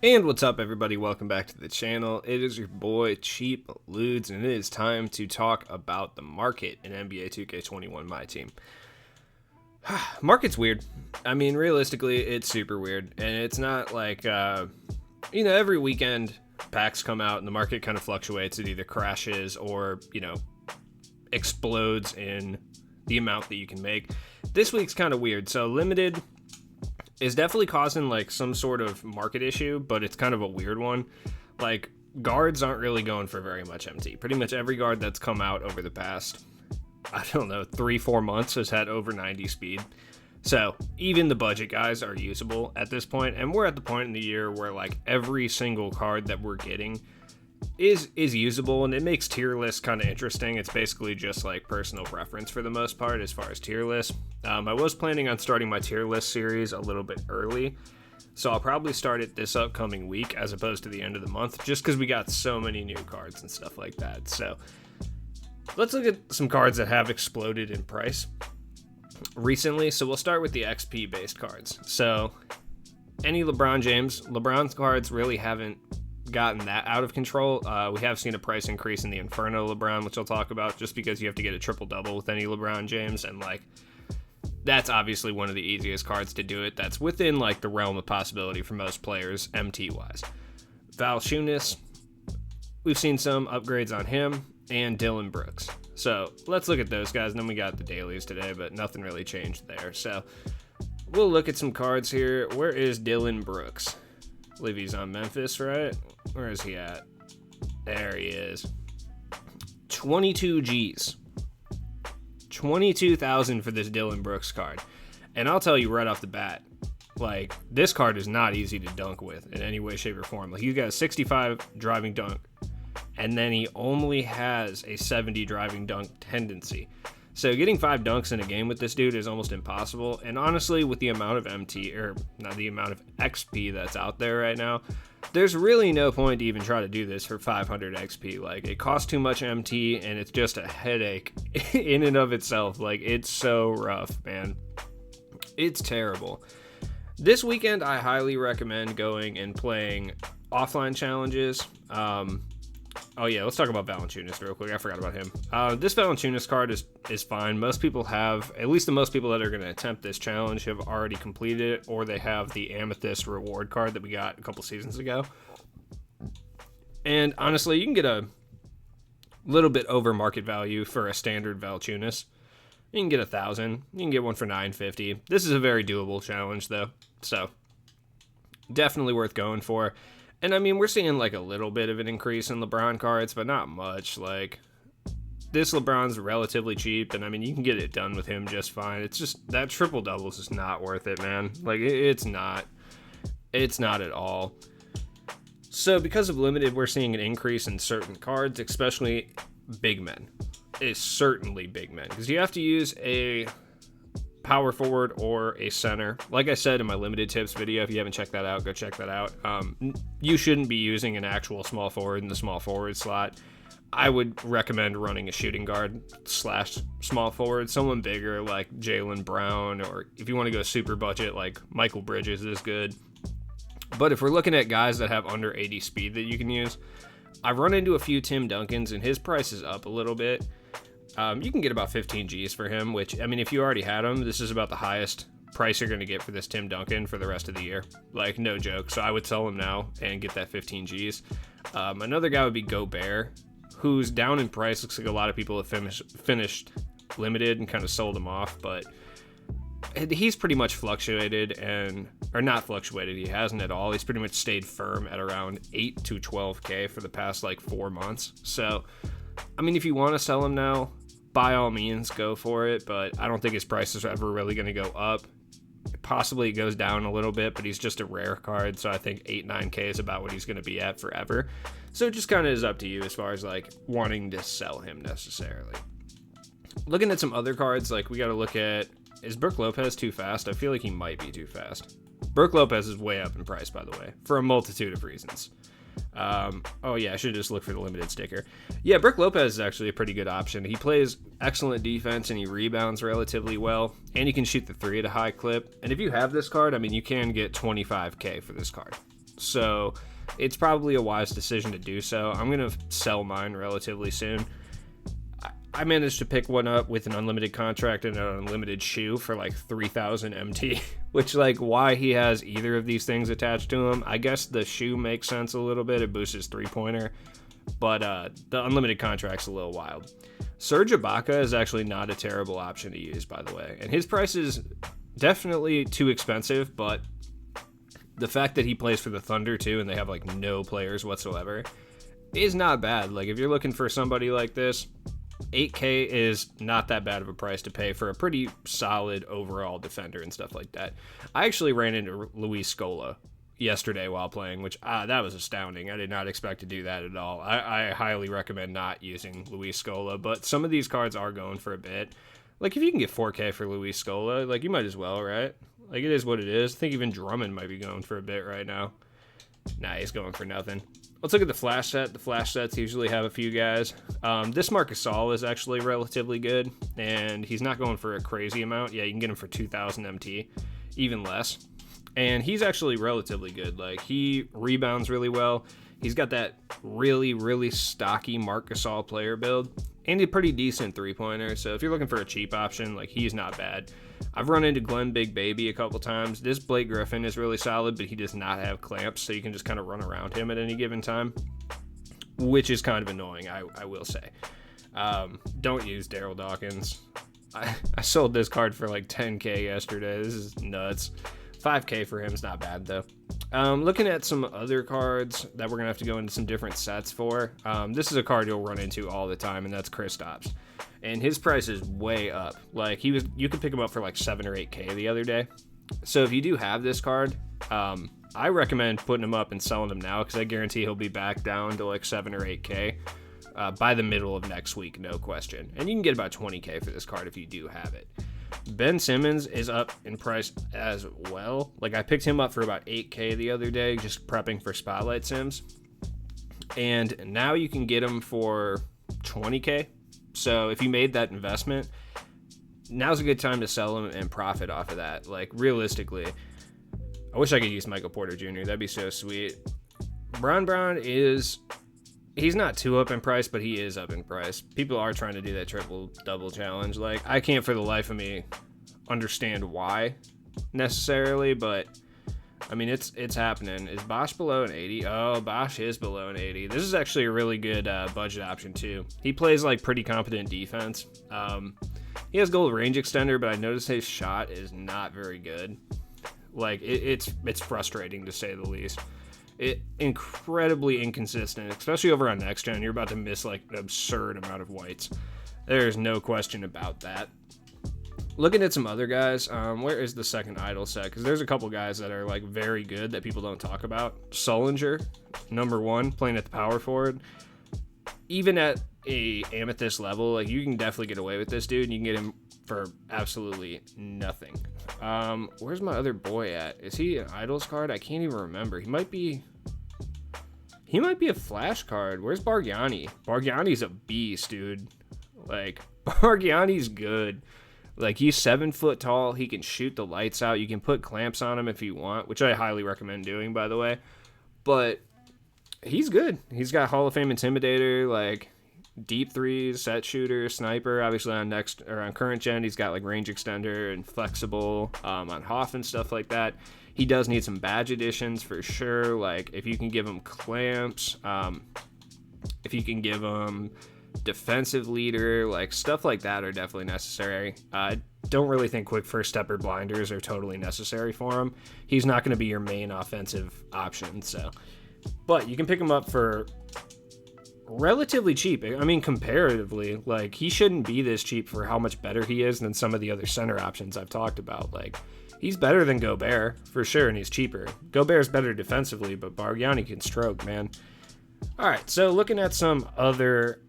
And what's up, everybody? Welcome back to the channel. It is your boy Cheap Ludes, and it is time to talk about the market in NBA 2K21 My Team. Market's weird. I mean, realistically, it's super weird, and it's not like every weekend packs come out and the market kind of fluctuates. It either crashes or explodes in the amount that you can make. This week's kind of weird. So limited is definitely causing like some sort of market issue, but it's kind of a weird one. Like, guards aren't really going for very much MT. Pretty much every guard that's come out over the past, 3-4 months has had over 90 speed. So even the budget guys are usable at this point, and we're at the point in the year where like every single card that we're getting is usable, and it makes tier lists kind of interesting. It's basically just like personal preference for the most part as far as tier lists. I was planning on starting my tier list series a little bit early, so I'll probably start it this upcoming week as opposed to the end of the month, just because we got so many new cards and stuff like that. So let's look at some cards that have exploded in price recently. So we'll start with the XP based cards. So any LeBron's cards really haven't gotten that out of control. We have seen a price increase in the Inferno LeBron, which I'll talk about, just because you have to get a triple double with any LeBron James, and like that's obviously one of the easiest cards to do it. That's within like the realm of possibility for most players MT wise. Valanciunas, we've seen some upgrades on him, and Dillon Brooks. So let's look at those guys, and then we got the dailies today, but nothing really changed there. So we'll look at some cards here. Where is Dillon Brooks? I believe he's on Memphis, right? Where is he at? There he is. 22 G's. 22,000 for this Dillon Brooks card. And I'll tell you right off the bat, like, this card is not easy to dunk with in any way, shape, or form. Like, he's got a 65 driving dunk, and then he only has a 70 driving dunk tendency. So getting 5 dunks in a game with this dude is almost impossible. And honestly, with the amount of MT, or not the amount of XP that's out there right now, there's really no point to even try to do this for 500 XP. Like, it costs too much MT, and it's just a headache in and of itself. Like, it's so rough, man. It's terrible. This weekend, I highly recommend going and playing offline challenges. Oh yeah, let's talk about Valanciunas real quick. I forgot about him. This Valanciunas card is fine. Most people have, at least the most people that are going to attempt this challenge have already completed it, or they have the Amethyst reward card that we got a couple seasons ago. And honestly, you can get a little bit over market value for a standard Valanciunas. You can get 1,000. You can get one for 950. This is a very doable challenge though, so definitely worth going for. And I mean, we're seeing like a little bit of an increase in LeBron cards, but not much. Like, this LeBron's relatively cheap, and I mean, you can get it done with him just fine. It's just that triple doubles is not worth it, man. Like, it's not. It's not at all. So because of limited, we're seeing an increase in certain cards, especially big men. It's certainly big men, because you have to use a power forward or a center. Like I said in my limited tips video, if you haven't checked that out, go check that out. You shouldn't be using an actual small forward in the small forward slot. I would recommend running a shooting guard / small forward, someone bigger like Jaylen Brown, or if you want to go super budget, like Michael Bridges is good. But if we're looking at guys that have under 80 speed that you can use, I've run into a few Tim Duncans, and his price is up a little bit. You can get about 15 G's for him, which, I mean, if you already had him, this is about the highest price you're going to get for this Tim Duncan for the rest of the year. Like, no joke. So I would sell him now and get that 15 G's. Another guy would be Gobert, who's down in price. Looks like a lot of people have finished limited and kind of sold him off, but he's pretty much fluctuated or not fluctuated. He hasn't at all. He's pretty much stayed firm at around 8 to 12K for the past like 4 months. So, I mean, if you want to sell him now, by all means, go for it, but I don't think his price is ever really going to go up. Possibly it goes down a little bit, but he's just a rare card, so I think 8-9K is about what he's going to be at forever. So it just kind of is up to you as far as like wanting to sell him necessarily. Looking at some other cards, like we got to look at, is Brook Lopez too fast? I feel like he might be too fast. Brook Lopez is way up in price, by the way, for a multitude of reasons. Oh yeah, I should just look for the limited sticker. Yeah, Brook Lopez is actually a pretty good option. He plays excellent defense and he rebounds relatively well, and he can shoot the three at a high clip. And if you have this card, I mean, you can get 25K for this card. So it's probably a wise decision to do so. I'm going to sell mine relatively soon. I managed to pick one up with an unlimited contract and an unlimited shoe for like 3,000 MT, which, like, why he has either of these things attached to him, I guess the shoe makes sense a little bit. It boosts his three-pointer, but the unlimited contract's a little wild. Serge Ibaka is actually not a terrible option to use, by the way, and his price is definitely too expensive, but the fact that he plays for the Thunder too, and they have like no players whatsoever, is not bad. Like, if you're looking for somebody like this, $8K is not that bad of a price to pay for a pretty solid overall defender and stuff like that. I actually ran into Luis Scola yesterday while playing, which that was astounding. I did not expect to do that at all. I highly recommend not using Luis Scola, but some of these cards are going for a bit. Like, if you can get 4K for Luis Scola, like, you might as well, right? Like, it is what it is. I think even Drummond might be going for a bit right now. Nah, he's going for nothing. Let's look at the flash set. The flash sets usually have a few guys. This Marcus Gasol is actually relatively good, and he's not going for a crazy amount. Yeah, you can get him for 2,000 MT, even less. And he's actually relatively good. Like, he rebounds really well. He's got that really, really stocky Marcus Gasol player build, and a pretty decent three-pointer. So if you're looking for a cheap option, like, he's not bad. I've run into Glenn Big Baby a couple times. This Blake Griffin is really solid, but he does not have clamps, so you can just kind of run around him at any given time, which is kind of annoying, I will say. Don't use Daryl Dawkins. I sold this card for like 10K yesterday. This is nuts. 5K for him is not bad, though. Looking at some other cards that we're going to have to go into some different sets for. This is a card you'll run into all the time, and that's Kristaps. And his price is way up. Like, you could pick him up for like 7 or 8K the other day. So if you do have this card, I recommend putting him up and selling him now, because I guarantee he'll be back down to like 7 or 8K by the middle of next week, no question. And you can get about 20K for this card if you do have it. Ben Simmons is up in price as well. Like, I picked him up for about 8K the other day, just prepping for Spotlight Sims. And now you can get him for 20K. So if you made that investment, now's a good time to sell him and profit off of that. Like, realistically, I wish I could use Michael Porter Jr. That'd be so sweet. Brown is... he's not too up in price, but he is up in price. People are trying to do that triple-double challenge. Like, I can't for the life of me understand why necessarily, but I mean, it's happening. Is Bosch below an 80? Oh, Bosch is below an 80. This is actually a really good budget option too. He plays like pretty competent defense. He has gold range extender, but I noticed his shot is not very good. Like, it's frustrating to say the least. Incredibly inconsistent, especially over on next gen. You're about to miss like an absurd amount of whites. There's no question about that. Looking at some other guys, where is the second idol set? Because there's a couple guys that are like very good that people don't talk about. Sullinger, number 1, playing at the power forward. Even at a amethyst level, like, you can definitely get away with this dude, and you can get him for absolutely nothing. Where's my other boy at? Is he an idols card? I can't even remember. He might be a flash card. Where's Bargiani? Bargiani's a beast, dude. Like, Bargiani's good. Like, he's 7 foot tall. He can shoot the lights out. You can put clamps on him if you want, which I highly recommend doing, by the way. But he's good. He's got Hall of Fame Intimidator, like deep threes, set shooter, sniper. Obviously on current gen, he's got like range extender and flexible on Hoff and stuff like that. He does need some badge additions for sure. Like, if you can give him clamps, if you can give him defensive leader, like stuff like that are definitely necessary. I don't really think quick first stepper blinders are totally necessary for him. He's not going to be your main offensive option, so. But you can pick him up for relatively cheap. I mean, comparatively, like, he shouldn't be this cheap for how much better he is than some of the other center options I've talked about. Like, he's better than Gobert for sure, and he's cheaper. Gobert's better defensively, but Bargiani can stroke, man. All right, so looking at some other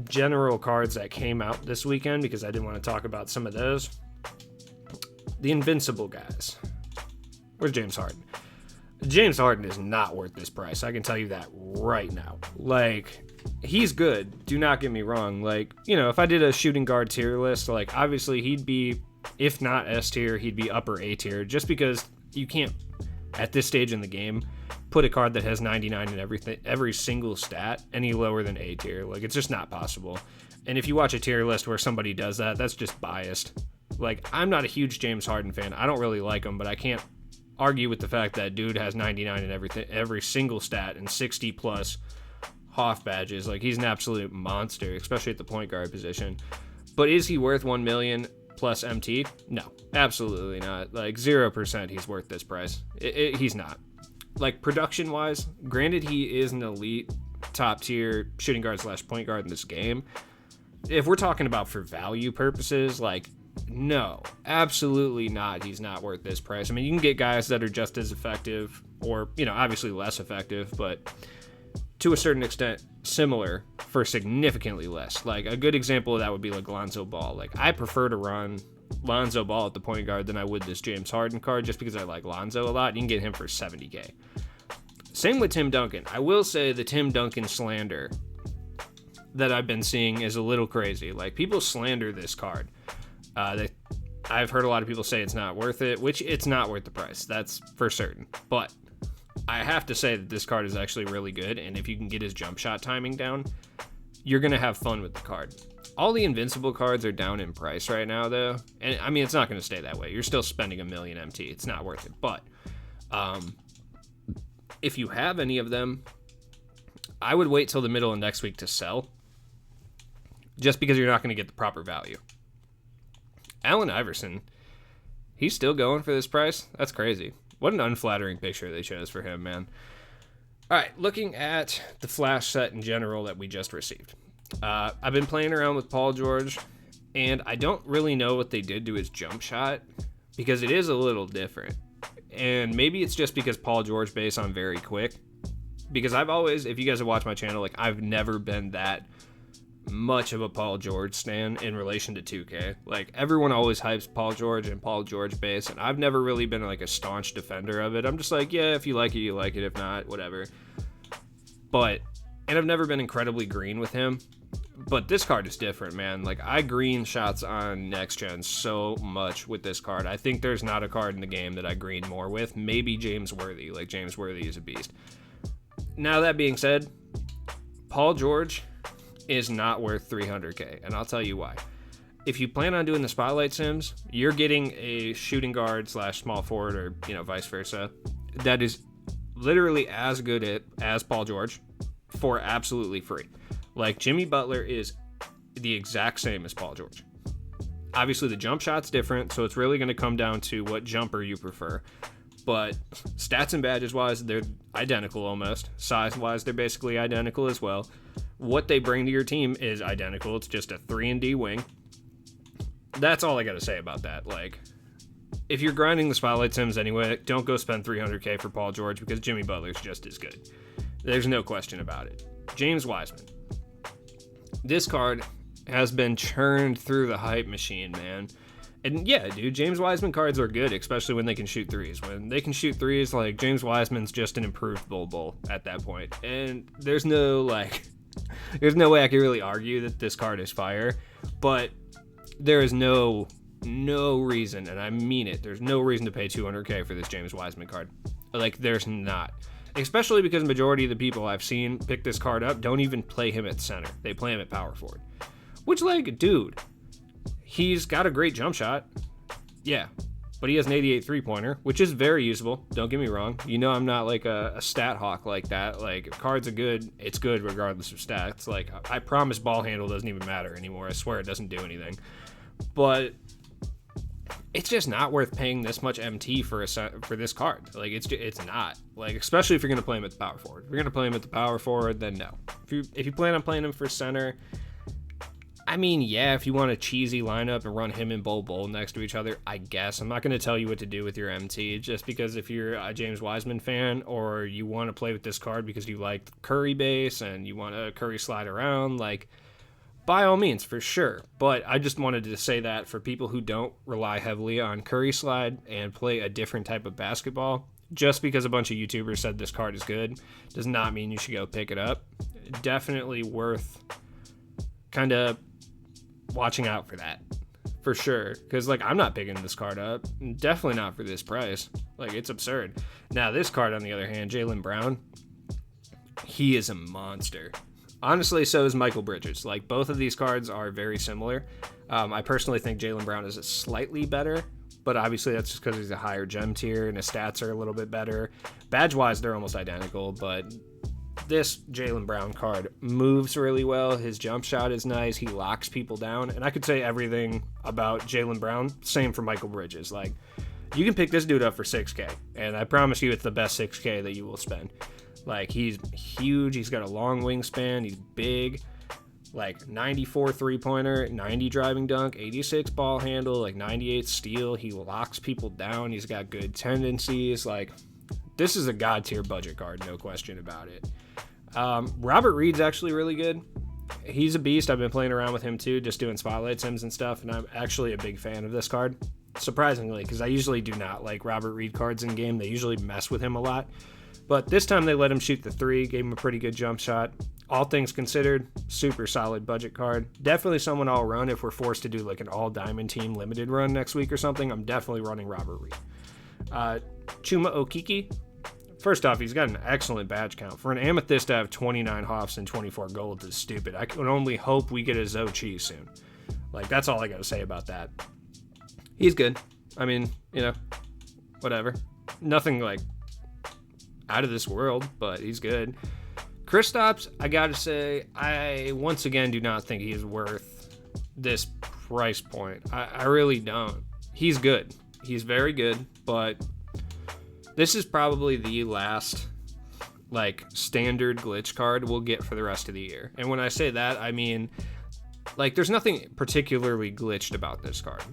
general cards that came out this weekend, because I didn't want to talk about some of those. The Invincible guys. Where's James Harden? James Harden is not worth this price. I can tell you that right now. Like, he's good. Do not get me wrong. Like, you know, if I did a shooting guard tier list, like, obviously he'd be, if not S tier, he'd be upper A tier, just because you can't, at this stage in the game, put a card that has 99 in every single stat any lower than A tier. Like, it's just not possible. And if you watch a tier list where somebody does that, that's just biased. Like, I'm not a huge James Harden fan. I don't really like him, but I can't argue with the fact that dude has 99 in every single stat and 60 plus Hoff badges. Like, he's an absolute monster, especially at the point guard position. But is he worth 1 million plus MT? No, absolutely not. Like, 0% he's worth this price. He's not. Like, production wise, granted he is an elite top tier shooting guard / point guard in this game. If we're talking about for value purposes, like, no, absolutely not. He's not worth this price. I mean, you can get guys that are just as effective or, you know, obviously less effective, but to a certain extent similar for significantly less. Like, a good example of that would be like Lonzo Ball. Like, I prefer to run Lonzo Ball at the point guard than I would this James Harden card just because I like Lonzo a lot. You can get him for 70K. Same with Tim Duncan. I will say the Tim Duncan slander that I've been seeing is a little crazy. Like, people slander this card. I've heard a lot of people say it's not worth it, which it's not worth the price. That's for certain. But I have to say that this card is actually really good, and if you can get his jump shot timing down, you're going to have fun with the card. All the Invincible cards are down in price right now, though. And, I mean, it's not going to stay that way. You're still spending 1 million MT. It's not worth it. But if you have any of them, I would wait till the middle of next week to sell, just because you're not going to get the proper value. Allen Iverson, he's still going for this price? That's crazy. What an unflattering picture they chose for him, man. All right, looking at the Flash set in general that we just received. I've been playing around with Paul George, and I don't really know what they did to his jump shot, because it is a little different. And maybe it's just because Paul George base on very quick. Because I've always, if you guys have watched my channel, like, I've never been that much of a Paul George stan in relation to 2K. Like, everyone always hypes Paul George and Paul George base, and I've never really been like a staunch defender of it. I'm just like, yeah, if you like it, you like it. If not, whatever. And I've never been incredibly green with him. But this card is different, man. Like, I green shots on next gen so much with this card. I think there's not a card in the game that I green more with. Maybe James Worthy. Like, James Worthy is a beast. Now, that being said, Paul George is not worth 300K, and I'll tell you why. If you plan on doing the spotlight sims, you're getting a shooting guard / small forward, or, you know, vice versa, that is literally as good as Paul George for absolutely free. Like, Jimmy Butler is the exact same as Paul George. Obviously, the jump shot's different, so it's really going to come down to what jumper you prefer. But stats and badges wise, they're identical almost. Size wise, they're basically identical as well. What they bring to your team is identical. It's just a 3-and-D wing. That's all I got to say about that. Like, if you're grinding the spotlight sims anyway, don't go spend 300K for Paul George, because Jimmy Butler's just as good. There's no question about it. James Wiseman. This card has been churned through the hype machine, man. And yeah, dude, James Wiseman cards are good, especially when they can shoot threes. When they can shoot threes, like, James Wiseman's just an improved Bull at that point. And there's no way I can really argue that this card is fire. But there is no reason, and I mean it, there's no reason to pay 200K for this James Wiseman card. Like, there's not. Especially because the majority of the people I've seen pick this card up don't even play him at center. They play him at power forward. Which, like, dude, he's got a great jump shot. Yeah. But he has an 88 three-pointer, which is very usable. Don't get me wrong. You know I'm not like a stat hawk like that. Like, if cards are good, it's good regardless of stats. Like, I promise ball handle doesn't even matter anymore. I swear it doesn't do anything. But it's just not worth paying this much MT for this card. Like, it's not. Like, especially if you're going to play him at the power forward. If you're going to play him at the power forward, then no. If you plan on playing him for center, I mean, yeah, if you want a cheesy lineup and run him and Bull next to each other, I guess. I'm not going to tell you what to do with your MT, just because if you're a James Wiseman fan, or you want to play with this card because you like Curry base and you want a Curry slide around, like, by all means, for sure. But I just wanted to say that for people who don't rely heavily on Curry slide and play a different type of basketball, just because a bunch of YouTubers said this card is good does not mean you should go pick it up. Definitely worth kind of watching out for that. for sure. Because, like, I'm not picking this card up. Definitely not for this price. Like, it's absurd. Now, this card, on the other hand, Jaylen Brown, he is a monster. Honestly, so is Michael Bridges. Like, both of these cards are very similar. I personally think Jaylen Brown is slightly better, but obviously that's just because he's a higher gem tier and his stats are a little bit better. Badge-wise, they're almost identical, but this Jaylen Brown card moves really well. His jump shot is nice. He locks people down. And I could say everything about Jaylen Brown. Same for Michael Bridges. Like, you can pick this dude up for 6K, and I promise you it's the best 6K that you will spend. Like, he's huge. He's got a long wingspan. He's big. Like, 94 three-pointer, 90 driving dunk, 86 ball handle, like 98 steal. He locks people down. He's got good tendencies. Like, this is a god-tier budget card, no question about it. Robert Reed's actually really good. He's a beast. I've been playing around with him too, just doing spotlight sims and stuff, and I'm actually a big fan of this card, surprisingly, because I usually do not like Robert Reed cards in game. They usually mess with him a lot, but this time they let him shoot the three, gave him a pretty good jump shot. All things considered, super solid budget card. Definitely someone I'll run if we're forced to do like an all diamond team limited run next week or something. I'm definitely running Robert Reed. Chuma Okeke. First off, he's got an excellent badge count. For an Amethyst to have 29 Hoffs and 24 gold is stupid. I can only hope we get a Zochi soon. Like, that's all I gotta say about that. He's good. I mean, you know, whatever. Nothing, like, out of this world, but he's good. Kristaps, I gotta say, I once again do not think he's worth this price point. I really don't. He's good. He's very good, but this is probably the last, like, standard glitch card we'll get for the rest of the year. And when I say that, I mean, like, there's nothing particularly glitched about this card.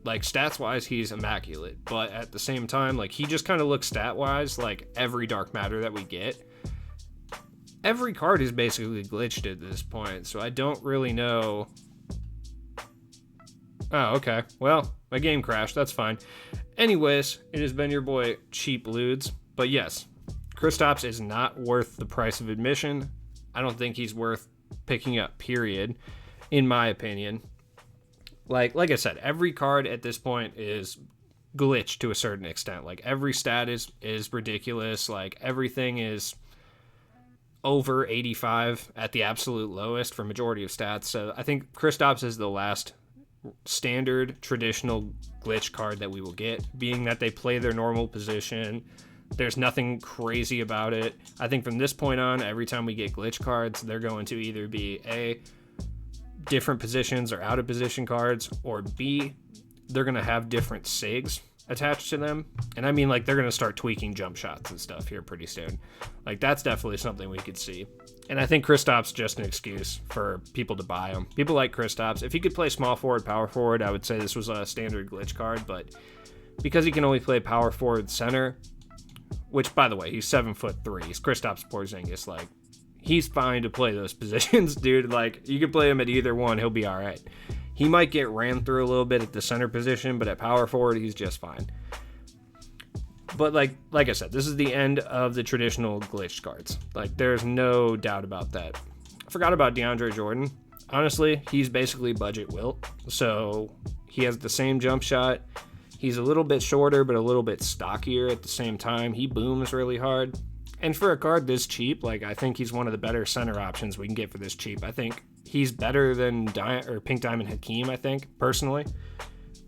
Like, stats-wise, he's immaculate. But at the same time, like, he just kind of looks stat-wise like every Dark Matter that we get. Every card is basically glitched at this point, so I don't really know. Oh, okay. Well, my game crashed. That's fine. Anyways, it has been your boy, Cheap Ludes. But yes, Kristaps is not worth the price of admission. I don't think he's worth picking up, period, in my opinion. Like I said, every card at this point is glitched to a certain extent. Like, every stat is ridiculous. Like, everything is over 85 at the absolute lowest for majority of stats. So I think Kristaps is the last standard traditional glitch card that we will get, being that they play their normal position. There's nothing crazy about it. I think from this point on, every time we get glitch cards, they're going to either be A, different positions or out of position cards, or B, they're going to have different SIGs attached to them. And I mean, like, they're going to start tweaking jump shots and stuff here pretty soon. Like, that's definitely something we could see. And I think Kristaps just an excuse for people to buy him. People like Kristaps. If he could play small forward, power forward, I would say this was a standard glitch card. But because he can only play power forward, center, which, by the way, he's 7'3". He's Kristaps Porzingis. Like, he's fine to play those positions, dude. Like, you can play him at either one. He'll be all right. He might get ran through a little bit at the center position, but at power forward, he's just fine. But like I said, this is the end of the traditional glitched cards. Like, there's no doubt about that. I forgot about DeAndre Jordan. Honestly, he's basically budget Wilt. So he has the same jump shot. He's a little bit shorter, but a little bit stockier at the same time. He booms really hard. And for a card this cheap, like, I think he's one of the better center options we can get for this cheap. I think he's better than Pink Diamond Hakeem, I think, personally.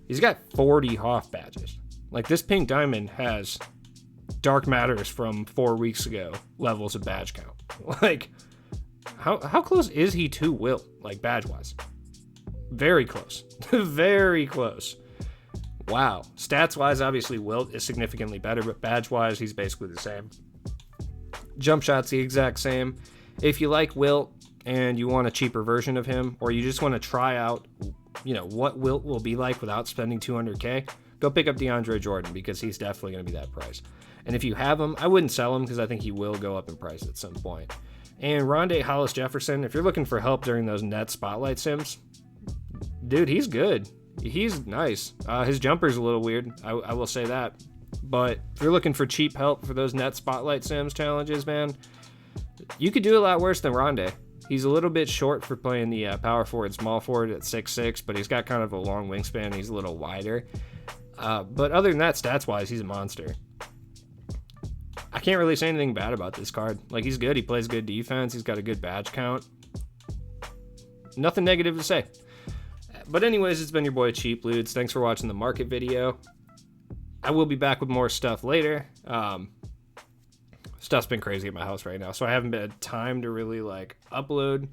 He's got 40 Hoff badges. Like, this Pink Diamond has Dark Matters from 4 weeks ago levels of badge count. Like, how close is he to Wilt, like, badge-wise? Very close. Very close. Wow. Stats-wise, obviously, Wilt is significantly better, but badge-wise, he's basically the same. Jump shot's the exact same. If you like Wilt and you want a cheaper version of him, or you just want to try out, you know, what Wilt will be like without spending $200K, go pick up DeAndre Jordan, because he's definitely going to be that price. And if you have him, I wouldn't sell him, because I think he will go up in price at some point. And Rondé Hollis Jefferson, if you're looking for help during those net spotlight sims, dude, he's good. He's nice. His jumper's a little weird, I will say that. But if you're looking for cheap help for those net spotlight sims challenges, man, you could do a lot worse than Rondé. He's a little bit short for playing the power forward, small forward at 6'6", but he's got kind of a long wingspan. He's a little wider. But other than that, stats-wise, he's a monster. I can't really say anything bad about this card. Like, he's good. He plays good defense. He's got a good badge count. Nothing negative to say. But anyways, it's been your boy Cheap Ludes. Thanks for watching the market video. I will be back with more stuff later. Stuff's been crazy at my house right now, so I haven't had time to really like upload.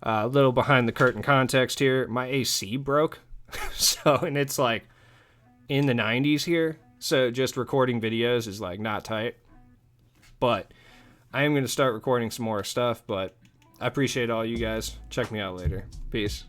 A little behind the curtain context here. My AC broke, and it's like in the 90s here, so just recording videos is like not tight. But I am going to start recording some more stuff, but I appreciate all you guys. Check me out later. Peace.